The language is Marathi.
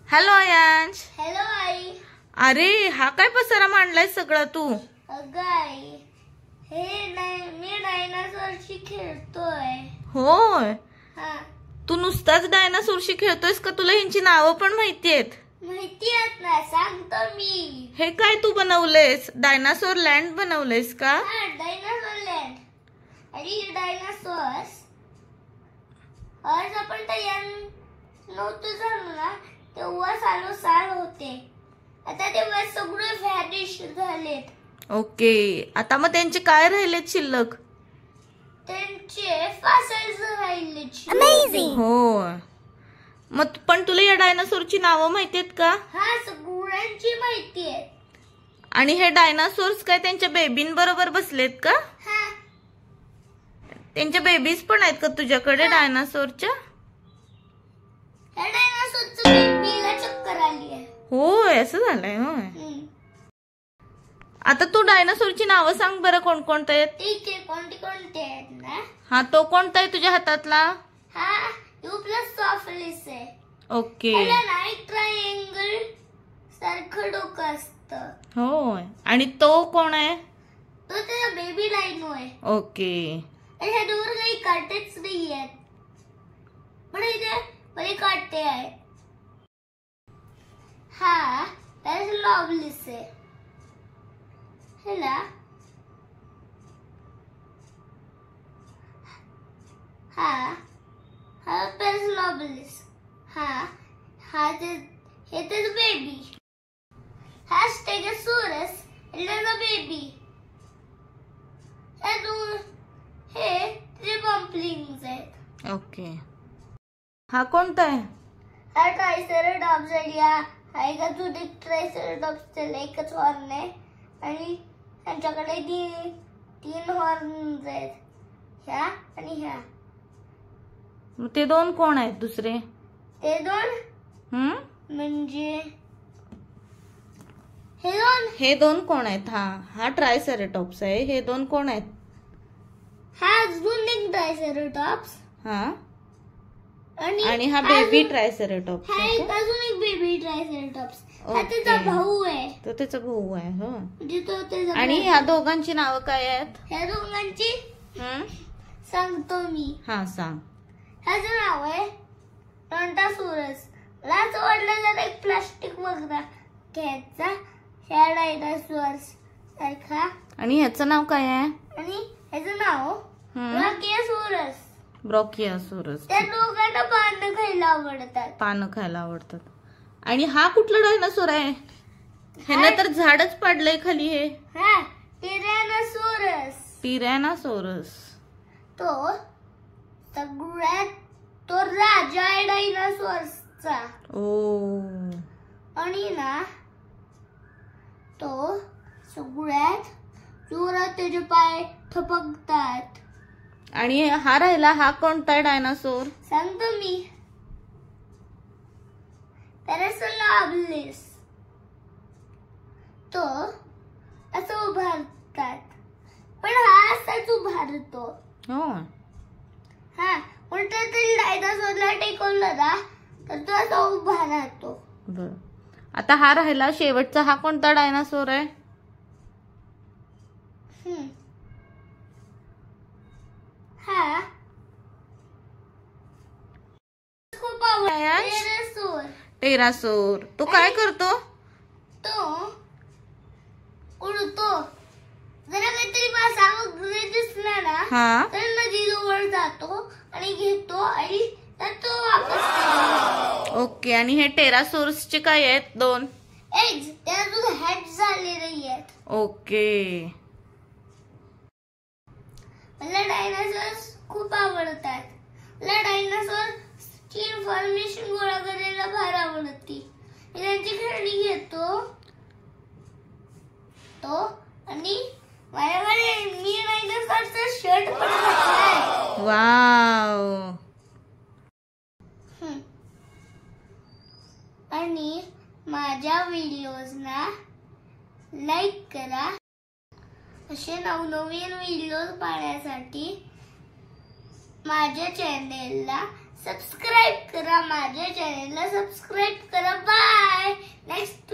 हॅलो आयांश. हॅलो आई. अरे हा काय पसारा मांडलाय सगळा तू? अगं आई, मी डायनासॉरशी खेळतोय. होय, हा. तू नुसताच डायनासोरशी खेळतोयस का तुला ह्यांची नावं पण माहितीयेत? माहिती आहेत ना, सांगतो मी. हे काय तू बनवलेस? डायनासोर लँड बनवलेस का? हा, डायनासॉर लँड. आणि डायनासॉर्स आज आपण तयार नव्हतं झालो ना, तेव्हा सालोसाल होते. आता तेव्हा सगळे व्हॅनिश झालेत. ओके, आता मग त्यांचे काय राहिलेत शिल्लक? त्यांचे फॉसिल्स राहिले. अमेझिंग. हो, मग पण तुला या डायनासोरची नावं माहितीयेत का? हा, सगळ्यांची माहिती आहे. आणि हे डायनासोर्स काय त्यांच्या बेबींबरोबर बसलेत का? हा. त्यांच्या बेबीज पण आहेत का तुझ्याकडे डायनासोरच्या? या डायनासोरच्या बेबीला चक्कर आली आहे. होय, असं झालंय. होय, आता तू डायनासोरची नावं सांग बरं, कोणकोणते आहेत? ठीक आहे, कोणते आहेत ना? हा, तो कोणता आहे तुझ्या हातातला? हा, यूप्लसॉफिलिस आहे. ओके. त्याला ना एक ट्रायंगल सारखं डोकं असतं. होय, आणि तो कोण आहे? तो त्याचा बेबी डायनो आहे. ओके. आणि ह्या दूर काही काटेच नाही आहेत, पण इथे बरे काटे आहेत. हा पेरिसलॉबलिस आहे. ह्याला हा पेरिसलॉबलिस. हे त्याचं बेबी. हा स्टेगोसॉरस, त्याचा बेबी. हे ट्रिबम्पलिंग्स आहेत. ओके. हा कोणता आहे? हा ट्रायसेराटॉप्स आहे. हा एक आधुनिक ट्रायसेराटॉप्स, त्याला एकच हॉर्न आहे आणि त्यांच्याकडे तीन हॉर्न्स आहेत, ह्या आणि ह्या. ते दोन कोण आहेत दुसरे? ते दोन म्हणजे हे दोन कोण आहेत? हा ट्रायसेराटॉप्स आहे. हे दोन कोण आहेत? हा अजून एक ट्रायसेराटॉप्स. हा, आणि हा बेबी ट्रायसेराटॉप्स. हा एक अजून एक बेबी ट्रायसेराटॉप्स. हा त्याचा भाऊ आहे. तो त्याचा भाऊ आहे. हो, म्हणजे तो त्याचा. आणि ह्या दोघांची नावं काय आहेत? ह्या दोघांची सांगतो मी. हा, सांग. ह्याचं नाव आहे ब्रॉन्टोसॉरस. मला असं वाटलं जर एक प्लास्टिक वगैरे घ्यायचा ह्या डायनासॉर्स सारखा. आणि ह्याचं नाव काय आहे? आणि ह्याचं नाव ब्राकिओसॉरस. ब्राकिओसॉरस. त्या दोघांना पानं खायला आवडतात. पानं खायला आवडतात. आणि हा कुठला डायनासोर आहे? ह्यानं तर झाडच पाडलंय खाली. हे हा टिरॅनोसॉरस. टिरॅनोसॉरस. तो राजा आहे डायनासॉर्सचा. ओ. आणि ना तो सगळ्यात जोरात त्याचे पाय ठपकतात. आणि हा राहिला, हा कोणता आहे डायनासोर? सांगतो मी. पेरिसलॉबलिस. तो असं उभारतात, पण हा असाच उभारतो. हो. हा, उलट तरी डायनासॉरला टेकवलं ना तर तो असा उभा राहतो. बर, आता हा राहिला शेवटचा. हा कोणता डायनासोर आहे? हा खूप आवडतो. टेरासोर. तो काय करतो? तो उडतो. जरा काहीतरी मासा वगैरे दिसला ना तर नदी जवळ जातो आणि घेतो आणि तो वापस. ओके. आणि हे टेरासोर्सचे काय आहेत? दोन एग्ज. ते अजून हॅच झाले नाही आहेत. ओके. मला डायनासॉर्स खूप आवडतात. मला डायनासॉरची इन्फॉर्मेशन गोळा करायला फार आवडते. मी त्यांची खेळणी घेतो आणि माझ्याकडे मी डायनासॉरचा शर्ट पण घातलाय. वाव. आणि माझ्या व्हिडिओजना लाईक करा. असे नवनवीन व्हिडिओ पाहण्यासाठी माझ्या चॅनेलला सबस्क्राईब करा, माझ्या चॅनेलला सबस्क्राईब करा. बाय. नेक्स्ट